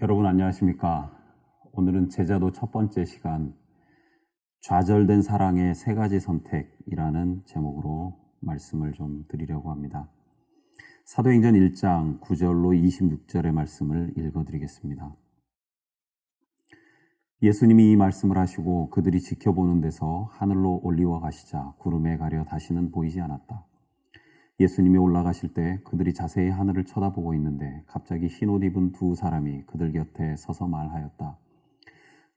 여러분 안녕하십니까? 오늘은 제자도 첫 번째 시간 좌절된 사랑의 세 가지 선택이라는 제목으로 말씀을 좀 드리려고 합니다. 사도행전 1장 9절로 26절의 말씀을 읽어드리겠습니다. 예수님이 이 말씀을 하시고 그들이 지켜보는 데서 하늘로 올리워 가시자 구름에 가려 다시는 보이지 않았다. 예수님이 올라가실 때 그들이 자세히 하늘을 쳐다보고 있는데 갑자기 흰옷 입은 두 사람이 그들 곁에 서서 말하였다.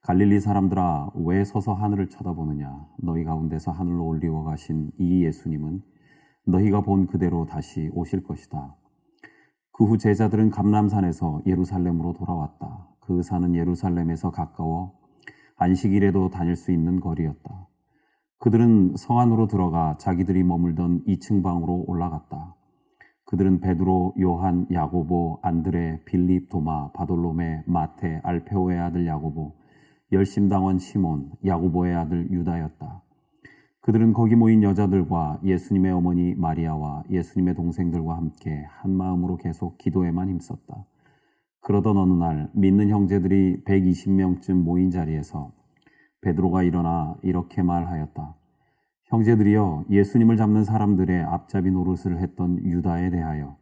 갈릴리 사람들아, 왜 서서 하늘을 쳐다보느냐? 너희 가운데서 하늘로 올리워 가신 이 예수님은 너희가 본 그대로 다시 오실 것이다. 그 후 제자들은 감람산에서 예루살렘으로 돌아왔다. 그 산은 예루살렘에서 가까워 안식일에도 다닐 수 있는 거리였다. 그들은 성 안으로 들어가 자기들이 머물던 2층 방으로 올라갔다. 그들은 베드로, 요한, 야고보, 안드레, 빌립, 도마, 바돌로메, 마테, 알페오의 아들 야고보, 열심당원 시몬, 야고보의 아들 유다였다. 그들은 거기 모인 여자들과 예수님의 어머니 마리아와 예수님의 동생들과 함께 한 마음으로 계속 기도에만 힘썼다. 그러던 어느 날 믿는 형제들이 120명쯤 모인 자리에서 베드로가 일어나 이렇게 말하였다. 형제들이여, 예수님을 잡는 사람들의 앞잡이 노릇을 했던 유다에 대하여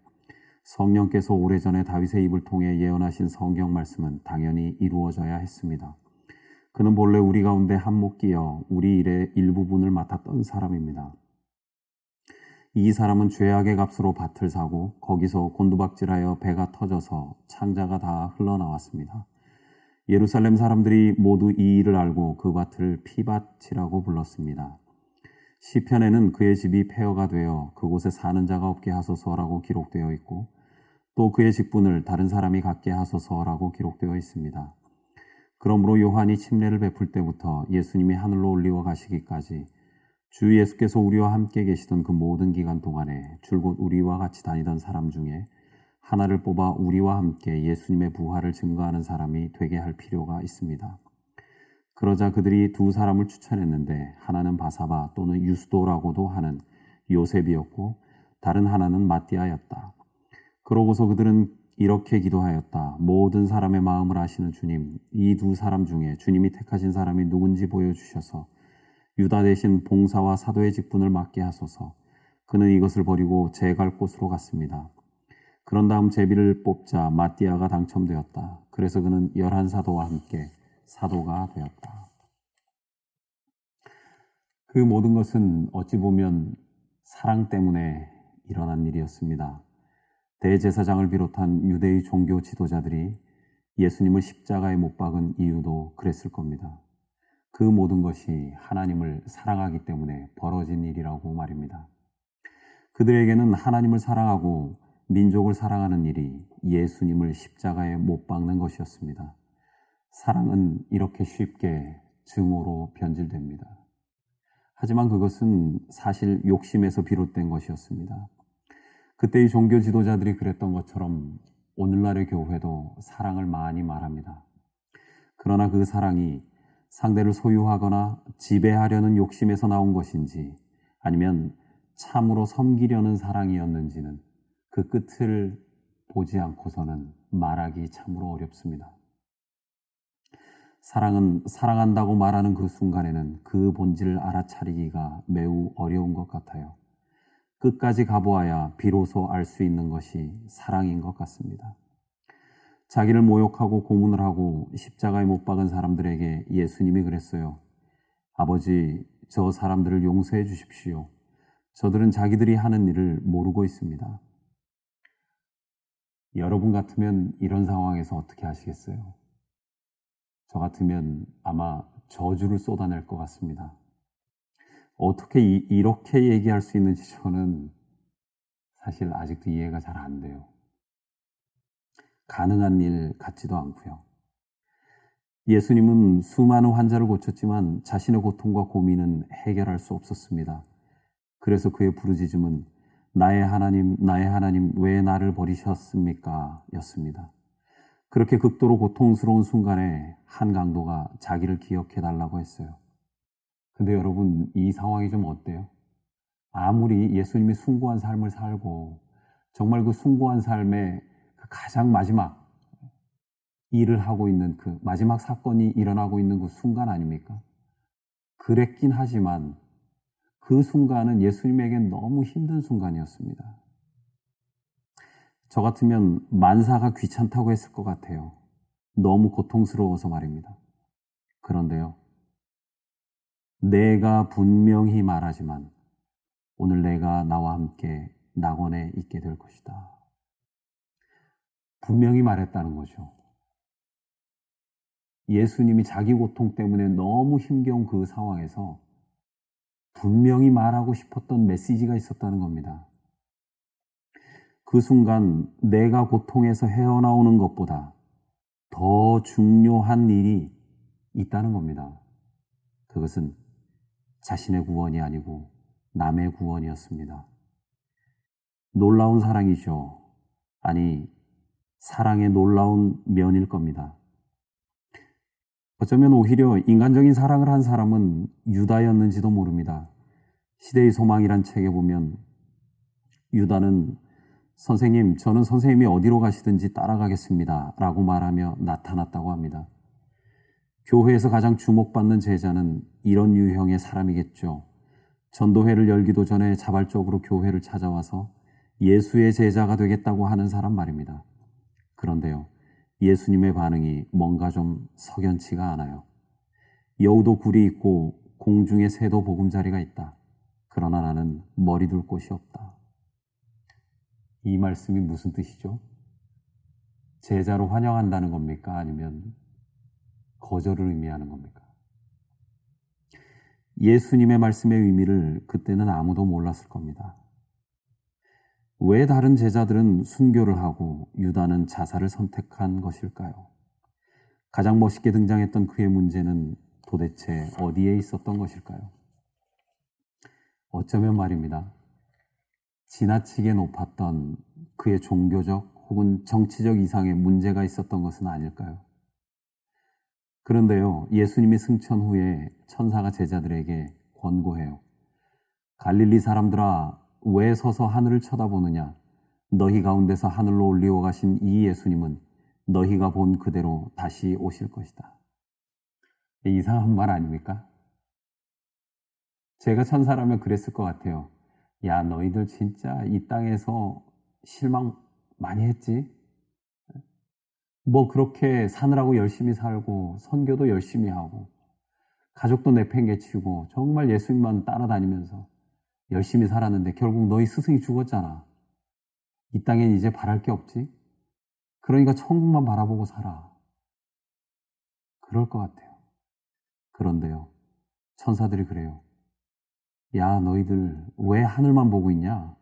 성령께서 오래전에 다윗의 입을 통해 예언하신 성경 말씀은 당연히 이루어져야 했습니다. 그는 본래 우리 가운데 한몫 끼어 우리 일의 일부분을 맡았던 사람입니다. 이 사람은 죄악의 값으로 밭을 사고 거기서 곤두박질하여 배가 터져서 창자가 다 흘러나왔습니다. 예루살렘 사람들이 모두 이 일을 알고 그 밭을 피밭이라고 불렀습니다. 시편에는 그의 집이 폐허가 되어 그곳에 사는 자가 없게 하소서라고 기록되어 있고 또 그의 직분을 다른 사람이 갖게 하소서라고 기록되어 있습니다. 그러므로 요한이 침례를 베풀 때부터 예수님이 하늘로 올리워 가시기까지 주 예수께서 우리와 함께 계시던 그 모든 기간 동안에 줄곧 우리와 같이 다니던 사람 중에 하나를 뽑아 우리와 함께 예수님의 부활을 증거하는 사람이 되게 할 필요가 있습니다. 그러자 그들이 두 사람을 추천했는데 하나는 바사바 또는 유스도라고도 하는 요셉이었고 다른 하나는 마띠아였다. 그러고서 그들은 이렇게 기도하였다. 모든 사람의 마음을 아시는 주님, 이 두 사람 중에 주님이 택하신 사람이 누군지 보여주셔서 유다 대신 봉사와 사도의 직분을 맡게 하소서. 그는 이것을 버리고 제 갈 곳으로 갔습니다. 그런 다음 제비를 뽑자 마띠아가 당첨되었다. 그래서 그는 11사도와 함께 사도가 되었다. 그 모든 것은 어찌 보면 사랑 때문에 일어난 일이었습니다. 대제사장을 비롯한 유대의 종교 지도자들이 예수님을 십자가에 못 박은 이유도 그랬을 겁니다. 그 모든 것이 하나님을 사랑하기 때문에 벌어진 일이라고 말입니다. 그들에게는 하나님을 사랑하고 민족을 사랑하는 일이 예수님을 십자가에 못 박는 것이었습니다. 사랑은 이렇게 쉽게 증오로 변질됩니다. 하지만 그것은 사실 욕심에서 비롯된 것이었습니다. 그때의 종교 지도자들이 그랬던 것처럼 오늘날의 교회도 사랑을 많이 말합니다. 그러나 그 사랑이 상대를 소유하거나 지배하려는 욕심에서 나온 것인지 아니면 참으로 섬기려는 사랑이었는지는 그 끝을 보지 않고서는 말하기 참으로 어렵습니다. 사랑은 사랑한다고 말하는 그 순간에는 그 본질을 알아차리기가 매우 어려운 것 같아요. 끝까지 가보아야 비로소 알 수 있는 것이 사랑인 것 같습니다. 자기를 모욕하고 고문을 하고 십자가에 못 박은 사람들에게 예수님이 그랬어요. 아버지, 저 사람들을 용서해 주십시오. 저들은 자기들이 하는 일을 모르고 있습니다. 여러분 같으면 이런 상황에서 어떻게 하시겠어요? 저 같으면 아마 저주를 쏟아낼 것 같습니다. 어떻게 이렇게 얘기할 수 있는지 저는 사실 아직도 이해가 잘 안 돼요. 가능한 일 같지도 않고요. 예수님은 수많은 환자를 고쳤지만 자신의 고통과 고민은 해결할 수 없었습니다. 그래서 그의 부르짖음은 나의 하나님, 왜 나를 버리셨습니까? 였습니다. 그렇게 극도로 고통스러운 순간에 한 강도가 자기를 기억해 달라고 했어요. 근데 여러분, 이 상황이 좀 어때요? 아무리 예수님이 숭고한 삶을 살고 정말 그 숭고한 삶의 그 가장 마지막 일을 하고 있는 그 마지막 사건이 일어나고 있는 그 순간 아닙니까? 그랬긴 하지만 그 순간은 예수님에겐 너무 힘든 순간이었습니다. 저 같으면 만사가 귀찮다고 했을 것 같아요. 너무 고통스러워서 말입니다. 그런데요, 내가 분명히 말하지만 오늘 내가 나와 함께 낙원에 있게 될 것이다. 분명히 말했다는 거죠. 예수님이 자기 고통 때문에 너무 힘겨운 그 상황에서 분명히 말하고 싶었던 메시지가 있었다는 겁니다. 그 순간 내가 고통에서 헤어나오는 것보다 더 중요한 일이 있다는 겁니다. 그것은 자신의 구원이 아니고 남의 구원이었습니다. 놀라운 사랑이죠. 아니, 사랑의 놀라운 면일 겁니다. 어쩌면 오히려 인간적인 사랑을 한 사람은 유다였는지도 모릅니다. 시대의 소망이란 책에 보면 유다는 선생님, 저는 선생님이 어디로 가시든지 따라가겠습니다 라고 말하며 나타났다고 합니다. 교회에서 가장 주목받는 제자는 이런 유형의 사람이겠죠. 전도회를 열기도 전에 자발적으로 교회를 찾아와서 예수의 제자가 되겠다고 하는 사람 말입니다. 그런데요, 예수님의 반응이 뭔가 좀 석연치가 않아요. 여우도 굴이 있고 공중에 새도 보금자리가 있다. 그러나 나는 머리 둘 곳이 없다. 이 말씀이 무슨 뜻이죠? 제자로 환영한다는 겁니까? 아니면 거절을 의미하는 겁니까? 예수님의 말씀의 의미를 그때는 아무도 몰랐을 겁니다. 왜 다른 제자들은 순교를 하고 유다는 자살을 선택한 것일까요? 가장 멋있게 등장했던 그의 문제는 도대체 어디에 있었던 것일까요? 어쩌면 말입니다. 지나치게 높았던 그의 종교적 혹은 정치적 이상의 문제가 있었던 것은 아닐까요? 그런데요, 예수님이 승천 후에 천사가 제자들에게 권고해요. 갈릴리 사람들아, 왜 서서 하늘을 쳐다보느냐? 너희 가운데서 하늘로 올리워 가신 이 예수님은 너희가 본 그대로 다시 오실 것이다. 이상한 말 아닙니까? 제가 천사라면 그랬을 것 같아요. 야, 너희들 진짜 이 땅에서 실망 많이 했지? 뭐 그렇게 사느라고 열심히 살고 선교도 열심히 하고 가족도 내팽개치고 정말 예수님만 따라다니면서 열심히 살았는데 결국 너희 스승이 죽었잖아. 이 땅엔 이제 바랄 게 없지? 그러니까 천국만 바라보고 살아. 그럴 것 같아요. 그런데요, 천사들이 그래요. 야, 너희들 왜 하늘만 보고 있냐?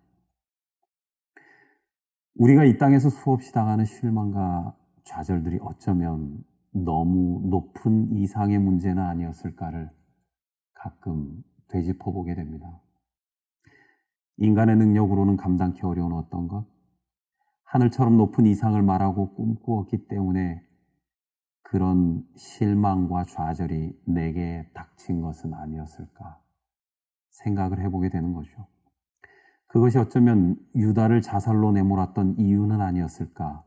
우리가 이 땅에서 수없이 당하는 실망과 좌절들이 어쩌면 너무 높은 이상의 문제는 아니었을까를 가끔 되짚어보게 됩니다. 인간의 능력으로는 감당기 어려운 어떤 것, 하늘처럼 높은 이상을 말하고 꿈꾸었기 때문에 그런 실망과 좌절이 내게 닥친 것은 아니었을까 생각을 해보게 되는 거죠. 그것이 어쩌면 유다를 자살로 내몰았던 이유는 아니었을까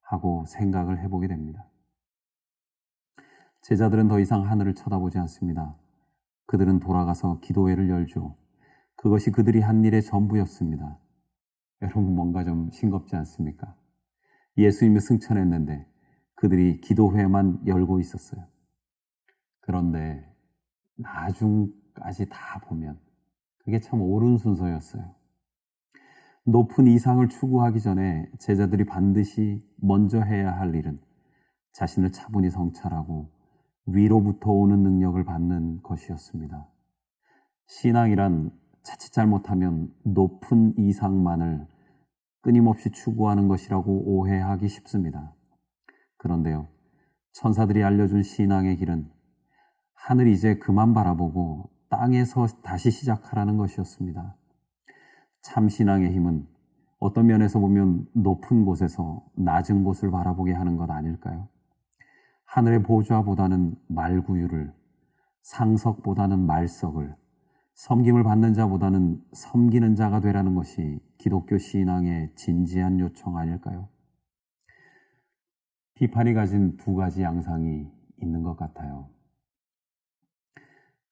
하고 생각을 해보게 됩니다. 제자들은 더 이상 하늘을 쳐다보지 않습니다. 그들은 돌아가서 기도회를 열죠. 그것이 그들이 한 일의 전부였습니다. 여러분, 뭔가 좀 싱겁지 않습니까? 예수님이 승천했는데 그들이 기도회만 열고 있었어요. 그런데 나중까지 다 보면 그게 참 옳은 순서였어요. 높은 이상을 추구하기 전에 제자들이 반드시 먼저 해야 할 일은 자신을 차분히 성찰하고 위로부터 오는 능력을 받는 것이었습니다. 신앙이란 자칫 잘못하면 높은 이상만을 끊임없이 추구하는 것이라고 오해하기 쉽습니다. 그런데요, 천사들이 알려준 신앙의 길은 하늘 이제 그만 바라보고 땅에서 다시 시작하라는 것이었습니다. 참 신앙의 힘은 어떤 면에서 보면 높은 곳에서 낮은 곳을 바라보게 하는 것 아닐까요? 하늘의 보좌보다는 말구유를, 상석보다는 말석을, 섬김을 받는 자보다는 섬기는 자가 되라는 것이 기독교 신앙의 진지한 요청 아닐까요? 비판이 가진 두 가지 양상이 있는 것 같아요.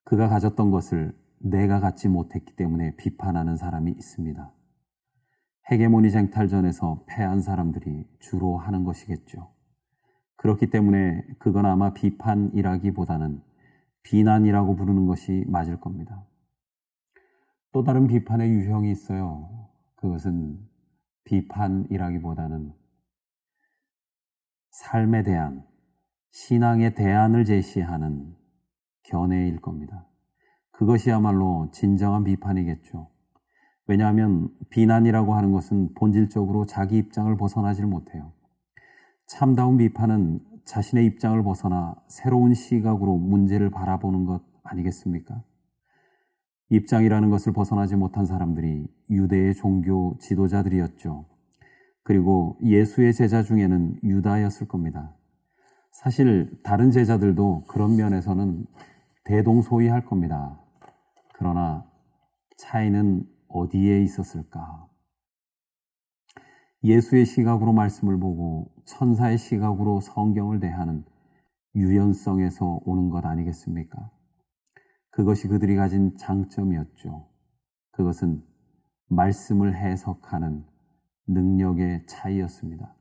그가 가졌던 것을 내가 갖지 못했기 때문에 비판하는 사람이 있습니다. 헤게모니 쟁탈전에서 패한 사람들이 주로 하는 것이겠죠. 그렇기 때문에 그건 아마 비판이라기보다는 비난이라고 부르는 것이 맞을 겁니다. 또 다른 비판의 유형이 있어요. 그것은 비판이라기보다는 삶에 대한, 신앙의 대안을 제시하는 견해일 겁니다. 그것이야말로 진정한 비판이겠죠. 왜냐하면 비난이라고 하는 것은 본질적으로 자기 입장을 벗어나질 못해요. 참다운 비판은 자신의 입장을 벗어나 새로운 시각으로 문제를 바라보는 것 아니겠습니까? 입장이라는 것을 벗어나지 못한 사람들이 유대의 종교 지도자들이었죠. 그리고 예수의 제자 중에는 유다였을 겁니다. 사실 다른 제자들도 그런 면에서는 대동소이할 겁니다. 그러나 차이는 어디에 있었을까? 예수의 시각으로 말씀을 보고 천사의 시각으로 성경을 대하는 유연성에서 오는 것 아니겠습니까? 그것이 그들이 가진 장점이었죠. 그것은 말씀을 해석하는 능력의 차이였습니다.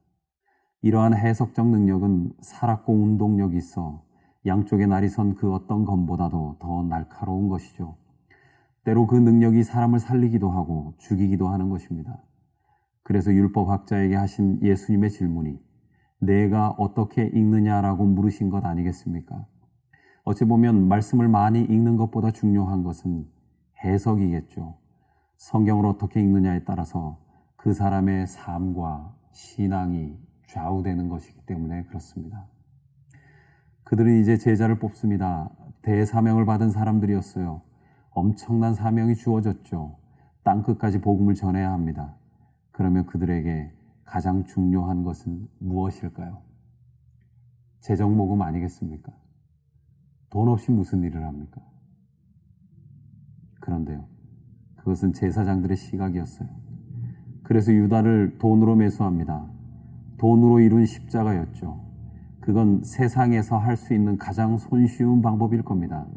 이러한 해석적 능력은 살았고 운동력이 있어 양쪽의 날이 선 그 어떤 검보다도 더 날카로운 것이죠. 때로 그 능력이 사람을 살리기도 하고 죽이기도 하는 것입니다. 그래서 율법학자에게 하신 예수님의 질문이 내가 어떻게 읽느냐라고 물으신 것 아니겠습니까? 어찌 보면 말씀을 많이 읽는 것보다 중요한 것은 해석이겠죠. 성경을 어떻게 읽느냐에 따라서 그 사람의 삶과 신앙이 좌우되는 것이기 때문에 그렇습니다. 그들은 이제 제자를 뽑습니다. 대사명을 받은 사람들이었어요. 엄청난 사명이 주어졌죠. 땅끝까지 복음을 전해야 합니다. 그러면 그들에게 가장 중요한 것은 무엇일까요? 재정모금 아니겠습니까? 돈 없이 무슨 일을 합니까? 그런데요, 그것은 제사장들의 시각이었어요. 그래서 유다를 돈으로 매수합니다. 돈으로 이룬 십자가였죠. 그건 세상에서 할 수 있는 가장 손쉬운 방법일 겁니다.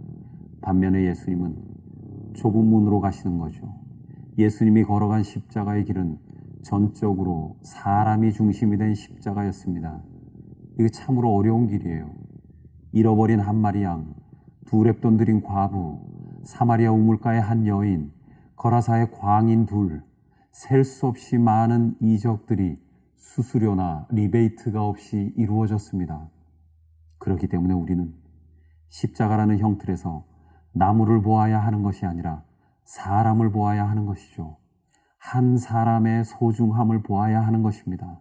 반면에 예수님은 좁은 문으로 가시는 거죠. 예수님이 걸어간 십자가의 길은 전적으로 사람이 중심이 된 십자가였습니다. 이게 참으로 어려운 길이에요. 잃어버린 한 마리 양, 두 렙돈 들인 과부, 사마리아 우물가의 한 여인, 거라사의 광인 둘, 셀 수 없이 많은 이적들이 수수료나 리베이트가 없이 이루어졌습니다. 그렇기 때문에 우리는 십자가라는 형틀에서 나무를 보아야 하는 것이 아니라 사람을 보아야 하는 것이죠. 한 사람의 소중함을 보아야 하는 것입니다.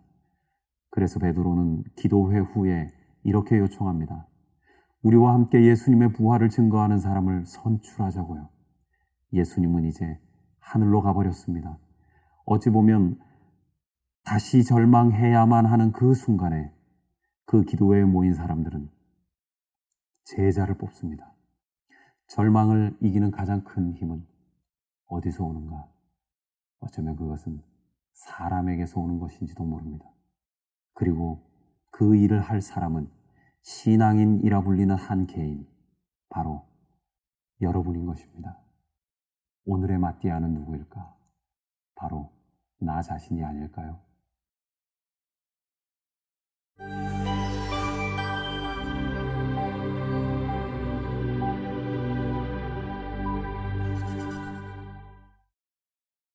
그래서 베드로는 기도회 후에 이렇게 요청합니다. 우리와 함께 예수님의 부활을 증거하는 사람을 선출하자고요. 예수님은 이제 하늘로 가버렸습니다. 어찌 보면 다시 절망해야만 하는 그 순간에 그 기도회에 모인 사람들은 제자를 뽑습니다. 절망을 이기는 가장 큰 힘은 어디서 오는가? 어쩌면 그것은 사람에게서 오는 것인지도 모릅니다. 그리고 그 일을 할 사람은 신앙인이라 불리는 한 개인, 바로 여러분인 것입니다. 오늘의 마띠아는 누구일까? 바로 나 자신이 아닐까요?